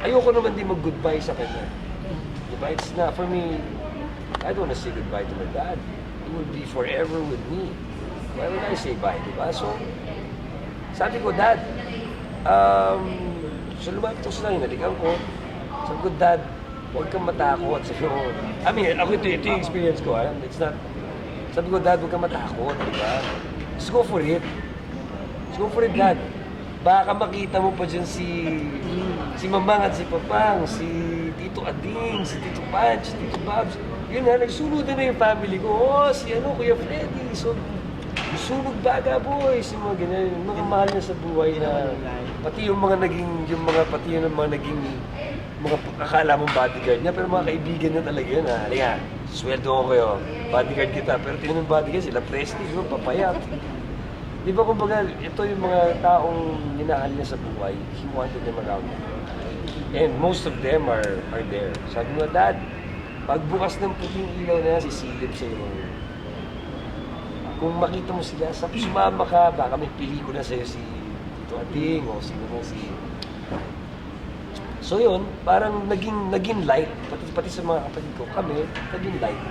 ayoko naman din mag-goodbye sa kanya. Diba? It's not, for me, I don't want to say goodbye to my dad. He will be forever with me. Why would I say bye, diba? So, sabi ko, Dad, so lumapit ako sa nalikan ko. Sabi ko, Dad, huwag kang matakot. Sabi ko, I mean, ito yung experience ko. It's not, sabi ko, Dad, huwag kang matakot, diba? Just go for it. Just go for it, Dad. Baka makita mo pa dyan si Mamang at si Papang, si Tito Ading, si Tito Panch, si Tito Babs. Yun nga, nagsunudan na yung family ko. Oh, si Kuya Freddy. So, sunog baga boys, yung mga ganyan, yung mga mahal niya sa buhay na pati yung mga naging mga akala mong bodyguard niya, pero mga kaibigan niya talaga yun. Halika, sweldo ko kayo, bodyguard kita. Pero tingnan yung bodyguard, sila Presley, yung papayat. Di ba kumbaga, ito yung mga taong minahal niya sa buhay, he wanted them around him. And most of them are there. Sabi mo, Dad, pagbukas ng puting ilaw na yan, sisilip sa iyo. Kung makita mo sila, sumama ka, baka may pelikula sa'yo si Tito Ading o sino na si... So yun, parang naging light, pati sa mga kapatid ko, kami, naging light.